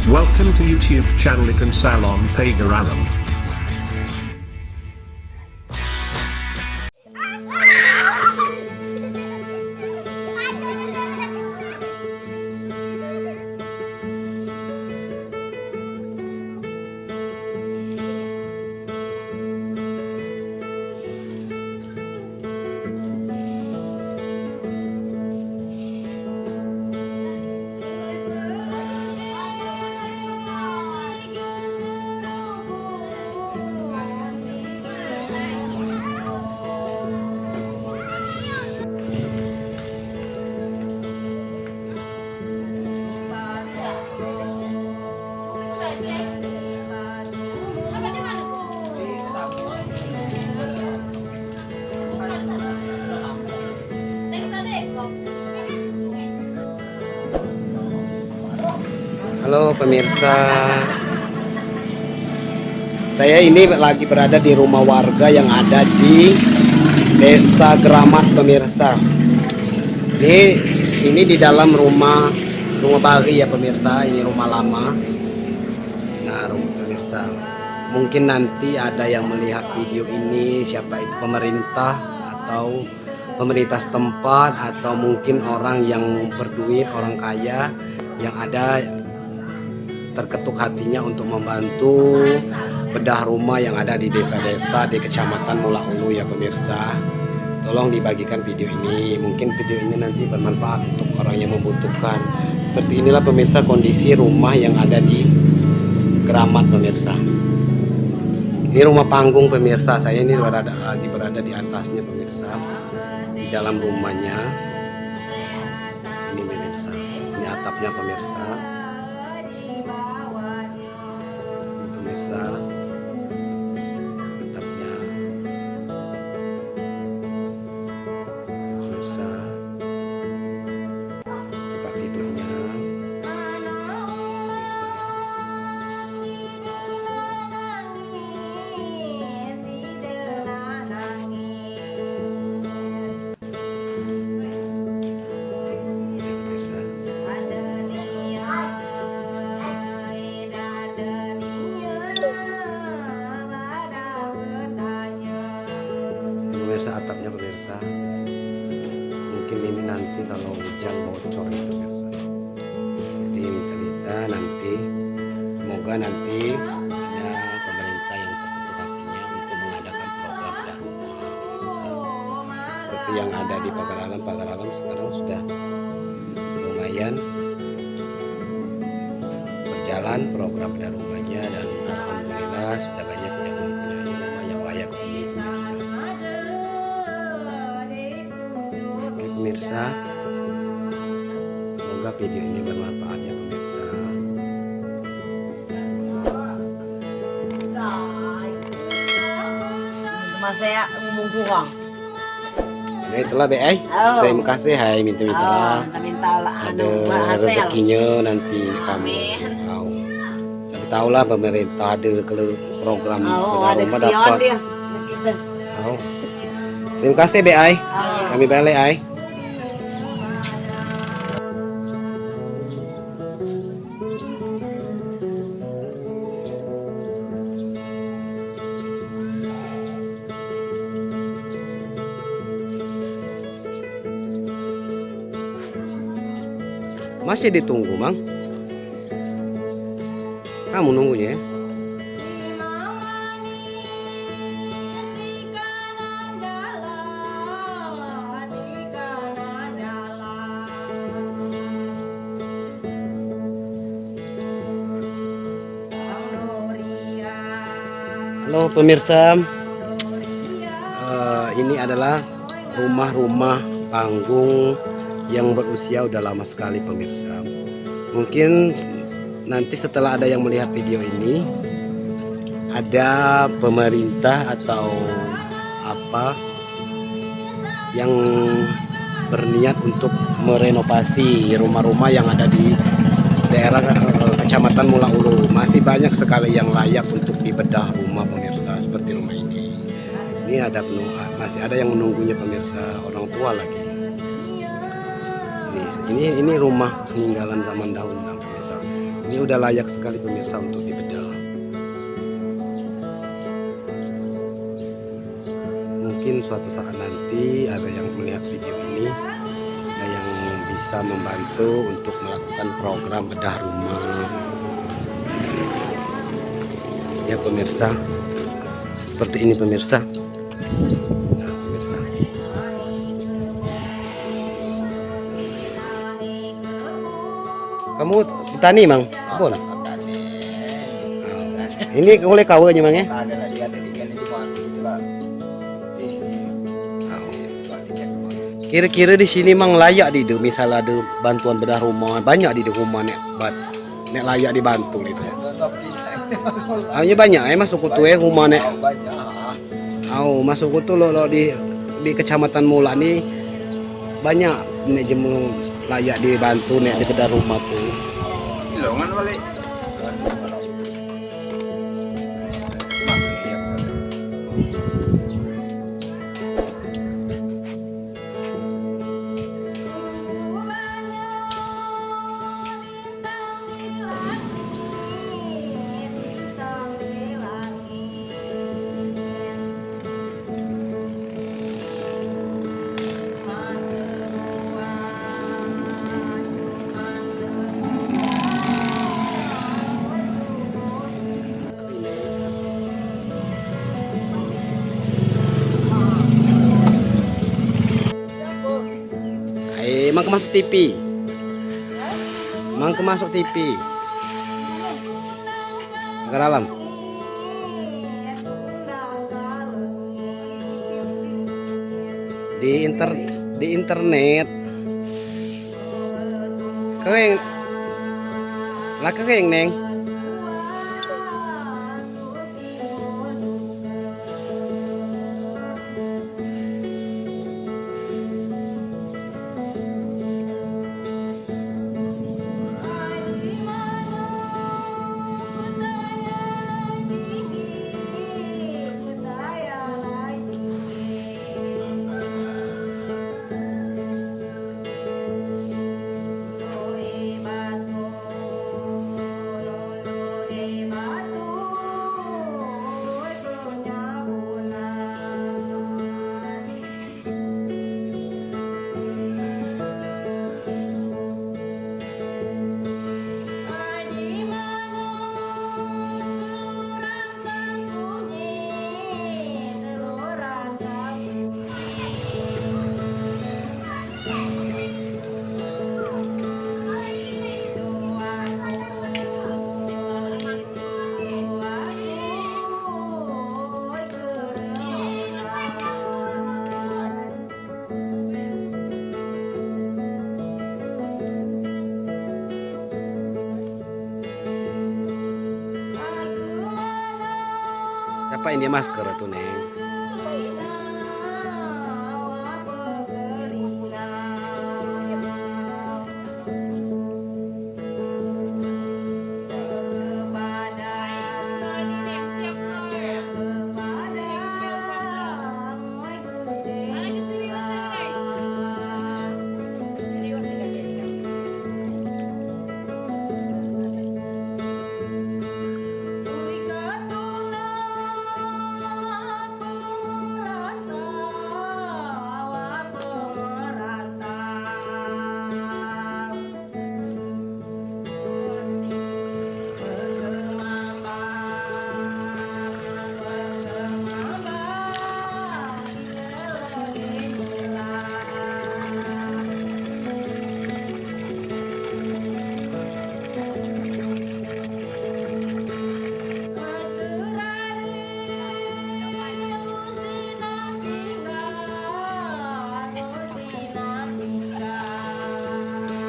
Welcome to YouTube channel Ikan Salon Pagaralam. Halo pemirsa, saya ini lagi berada di rumah warga yang ada di Desa Geramat pemirsa. Ini di dalam rumah baru ya pemirsa, ini rumah lama. Nah pemirsa, mungkin nanti ada yang melihat video ini, siapa itu pemerintah atau pemerintah setempat atau mungkin orang yang berduit, orang kaya yang ada terketuk hatinya untuk membantu bedah rumah yang ada di desa-desa di Kecamatan Mula Ulu ya pemirsa. Tolong dibagikan video ini, mungkin video ini nanti bermanfaat untuk orang yang membutuhkan. Seperti inilah pemirsa kondisi rumah yang ada di Geramat pemirsa. Ini rumah panggung pemirsa, saya ini lagi berada di atasnya pemirsa, di dalam rumahnya. Ini pemirsa, ini atapnya pemirsa. Atapnya pemirsa, tempat tidurnya pemirsa. Pemirsa atapnya pemirsa, mungkin ini nanti kalau hujan bocor ya pemirsa. Jadi minta nanti semoga nanti ada pemerintah yang terketuk hatinya untuk mengadakan program bedah rumah pemirsa. Seperti yang ada di Pagaralam sekarang sudah lumayan berjalan program bedah rumahnya, dan alhamdulillah sudah banyak yang mempunyai rumah yang layak huni pemirsa. Pemirsa, semoga video ini bermanfaat ya pemirsa. Saya ngomong kurang. Nah itulah BI. Terima kasih, hai minta-minta lah. Ada rezekinya nanti kamu. Saya tahu lah pemerintah ada program bedah rumah dapat. Terima kasih BI. Kami balik ai. Masih ditunggu, Mang? Kamu nunggunya ya? Halo pemirsa, ini adalah rumah-rumah panggung yang berusia udah lama sekali pemirsa. Mungkin nanti setelah ada yang melihat video ini, ada pemerintah atau apa yang berniat untuk merenovasi rumah-rumah yang ada di daerah Kecamatan Mula Ulu. Masih banyak sekali yang layak untuk dibedah rumah pemirsa, seperti rumah ini. Ini ada masih ada yang menunggunya pemirsa, orang tua lagi. Ini rumah peninggalan zaman dahulu pemirsa. Ini udah layak sekali pemirsa untuk dibedah. Mungkin suatu saat nanti ada yang melihat video ini, ada yang bisa membantu untuk melakukan program bedah rumah. Ya pemirsa, seperti ini pemirsa. Nah, pemirsa. Kamu petani mang? Kebun? Ini oleh kau aja mang ya? Kira-kira di sini mang layak di misalnya ada bantuan bedah rumah, banyak di rumah nek layak dibantu itu. Hanya banyak masuk kutu rumah nek. Masuk kutu lo di kecamatan Mula nih banyak nek jemu layak dibantu nek di bedah rumah tuh. Ilongan balik. Mang kemasuk TV. Mang kemasuk TV. Ke dalam. Di internet. Kering. Lah kering, Neng. Siapa ini masker tuh, Neng?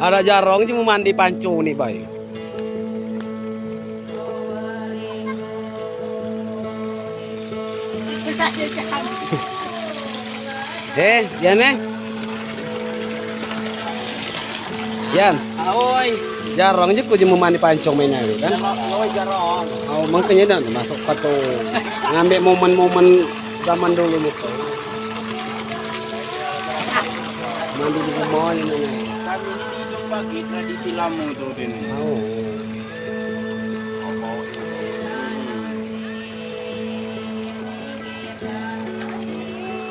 Ada jarong cuma mandi pancu nih, Bay. Yan Yan. Ahoy. Jarong aja cuma mandi pancong mainnya kan. Ahoy jarong. Makanya dah masuk ke tuh ngambil momen-momen zaman dulu gitu. Mandi di rumah ini. Kami ini hidup bagi tradisi lama tuh ini.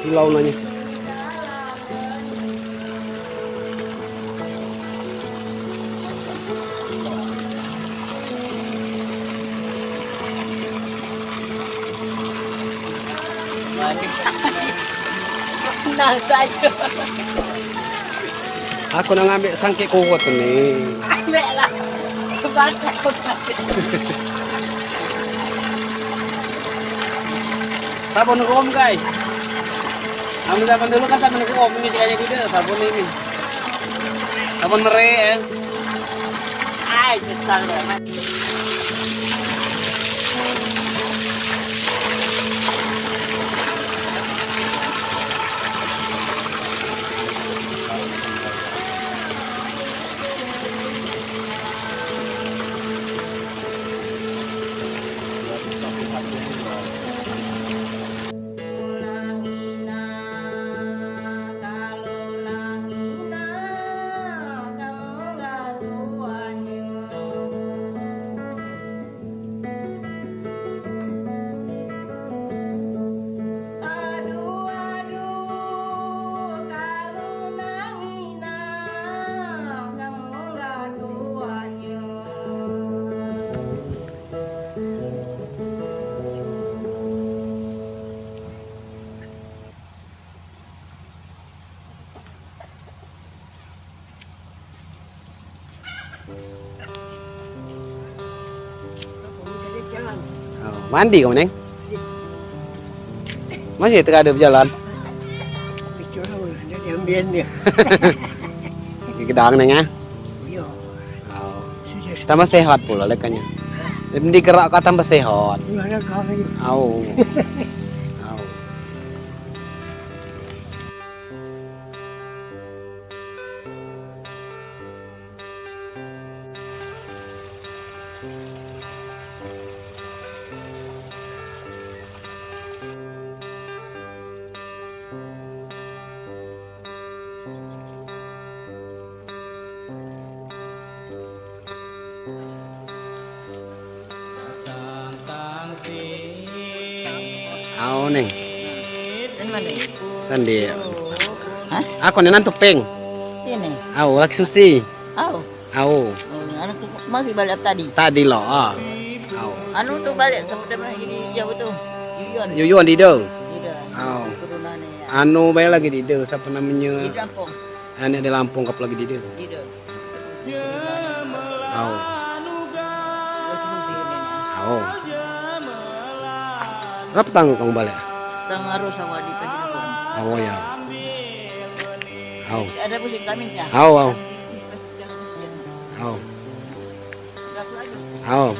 silau nanya. Nah saja. Aku nang ambil sangke kuat nih. Ambil lah. Baca kau Sabun om guys. Kamu zaman dulu kan sabun om ini kayaknya gitu sabun ini. Sabun mere ya. Ay, besar banget. Oh, mandi kamu neng? Masih tengah ada berjalan? Diambil dia. Di gedang neng ya? Iya. Oh. Tambah sehat pula lekannya. Di gerak kau tambah sehat. Gimana kau ini? Au. Au. Au neng. Ini mana? Sandi. Hah? Aku nenan tupeng. Ini. Au laki susi. Oh. Au. Anu tuh masih balik tadi. Tadi lo. Ah. Au. Anu tuh balik sama ini jauh tuh. Yuyon. Yuyuan di do. Tidak. Au. Turunannya ya. Anu bayar lagi di do. Siapa Di namanya? Lampung. Ane di Lampung kap lagi di do. Tidak. Au. Lagi susi ini. Au. Berapa tanggung kamu balik? Tengaruh sama di Pasinapon. Au ya. Au. Ada pusing kami ya. Au au. Au. Au.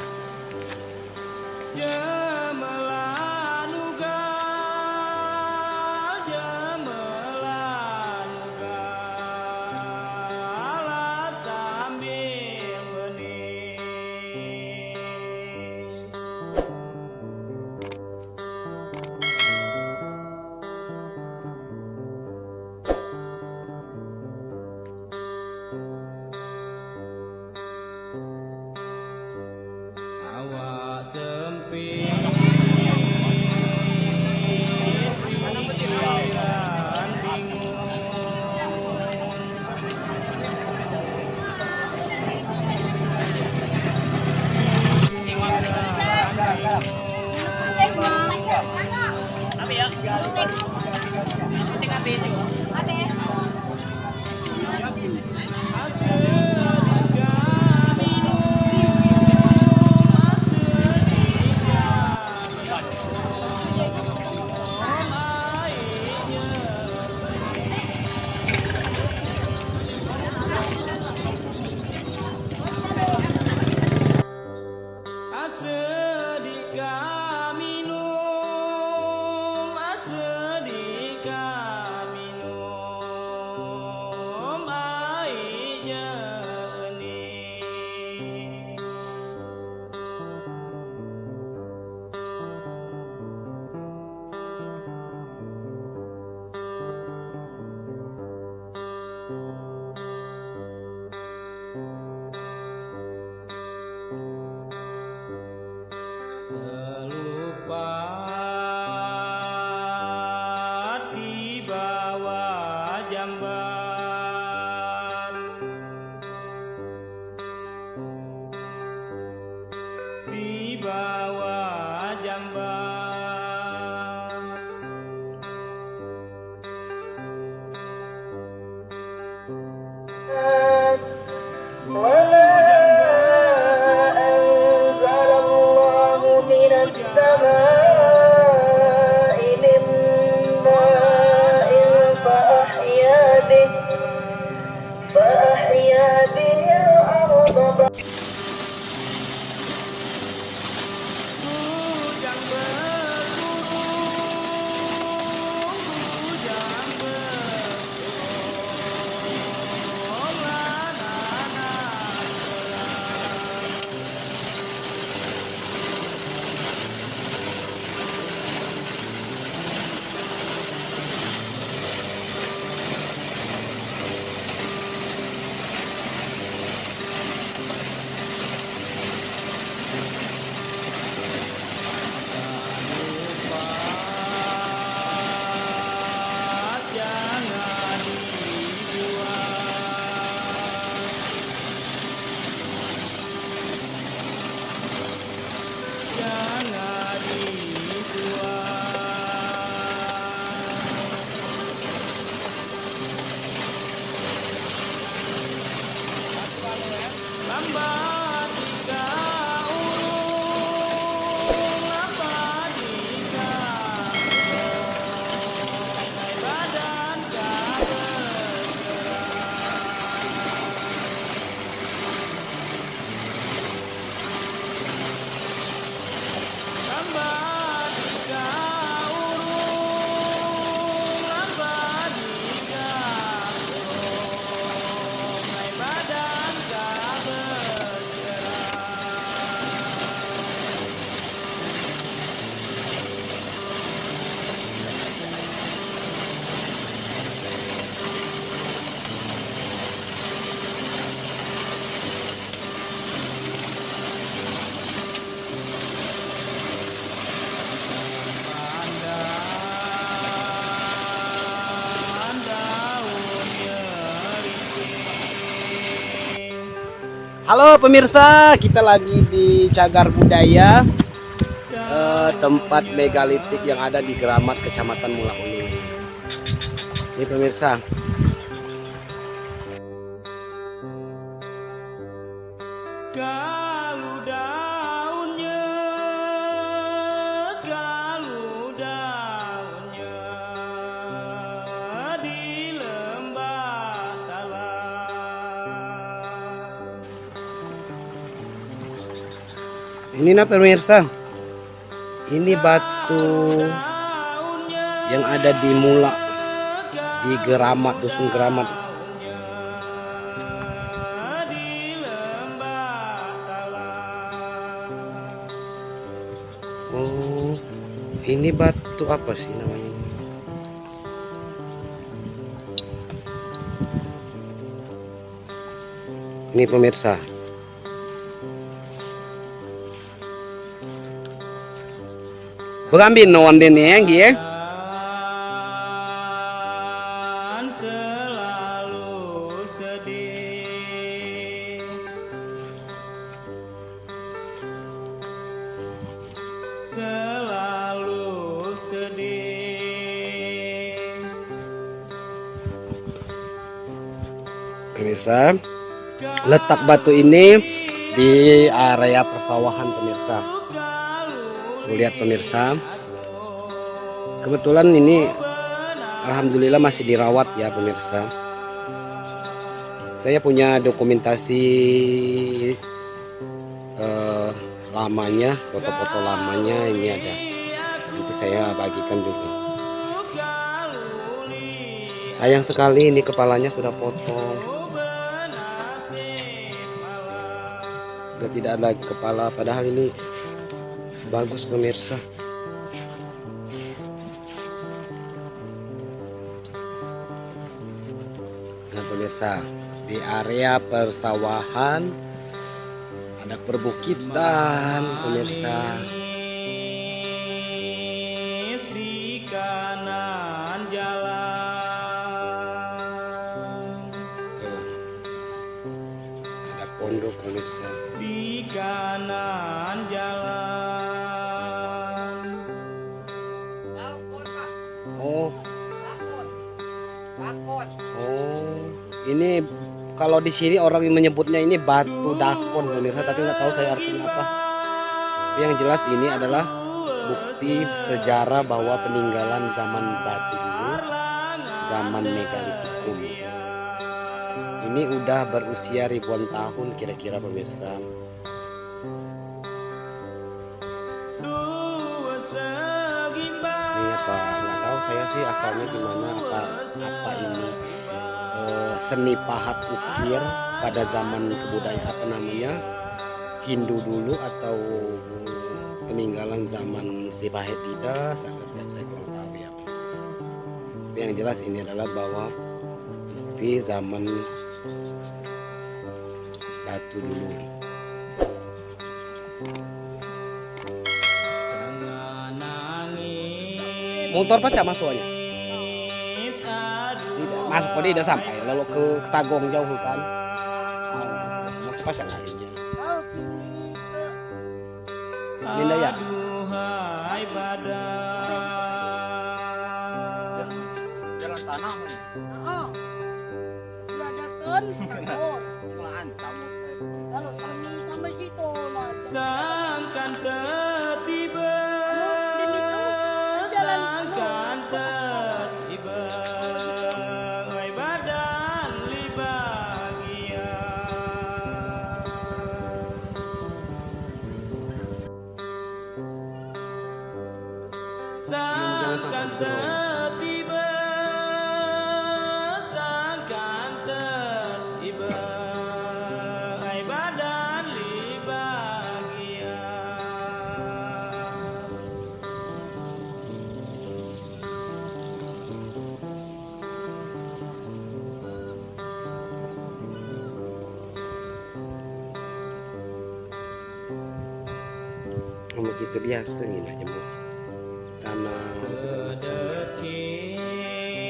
Halo pemirsa, kita lagi di Cagar Budaya, tempat megalitik yang ada di Geramat, Kecamatan Mula Ulu. Ini pemirsa. Ini nah pemirsa, ini batu yang ada di Mula, di Geramat, Dusun Geramat. Oh, ini batu apa sih namanya? Ini pemirsa. Begambil non dene yang ya. Selalu sedih, selalu sedih. Pemirsa, letak batu ini di area persawahan pemirsa. Lihat pemirsa, kebetulan ini alhamdulillah masih dirawat ya pemirsa. Saya punya dokumentasi lamanya, foto-foto lamanya ini ada. Nanti saya bagikan juga. Sayang sekali ini kepalanya sudah potong. Sudah tidak ada kepala, padahal ini bagus pemirsa. Nah pemirsa, di area persawahan ada perbukitan pemirsa. Di kanan jalan, Tuh, ada pondok pemirsa. di kanan jalan. Oh, ini kalau di sini orang menyebutnya ini batu dakon pemirsa, tapi nggak tahu saya artinya apa. Tapi yang jelas ini adalah bukti sejarah bahwa peninggalan zaman batu dulu, zaman megalitikum. Ini udah berusia ribuan tahun kira-kira pemirsa. Ini apa? Nggak tahu saya sih asalnya gimana. Apa ini seni pahat ukir pada zaman kebudayaan apa namanya Hindu dulu atau peninggalan zaman si Pahitida, saya kurang tahu ya pemirsa. Tapi yang jelas ini adalah bahwa di zaman batu dulu. Motor pacak masuknya. Masuk kok dia udah sampai lalu ke Tagong jauh kan. Masuk pacak larinya. Ini ya. Jalan tanah nih. Kalau sampai situ lah. Sangkan tertiba, Dan itu jalan sangkan tertiba, wahai badan li bahagia. Sangkan tertiba, sangkan tertiba, wahai badan li bahagia. Sama kita biasa nih nak jemput tanah.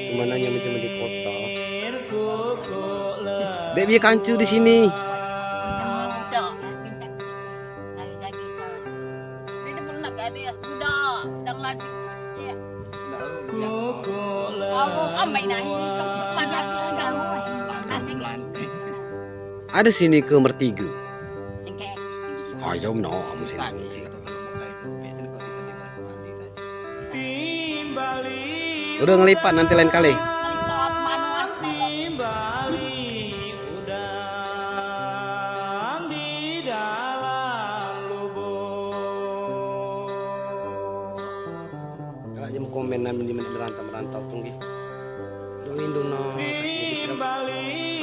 Kemana nya macam di kota. Dek biar kancu di sini. Dia pun nak ada ya sudah sedang lagi. Ya. Ambai nahi mana kamu. Ada sini ke Mertiga. Singke. Ayo no, kamu sini. Udah ngelipat nanti lain kali. Lipat mana? Timbali udang di dalam lubuk. Kalau jam komenan merantau tunggu. Dongin dong no. Timbali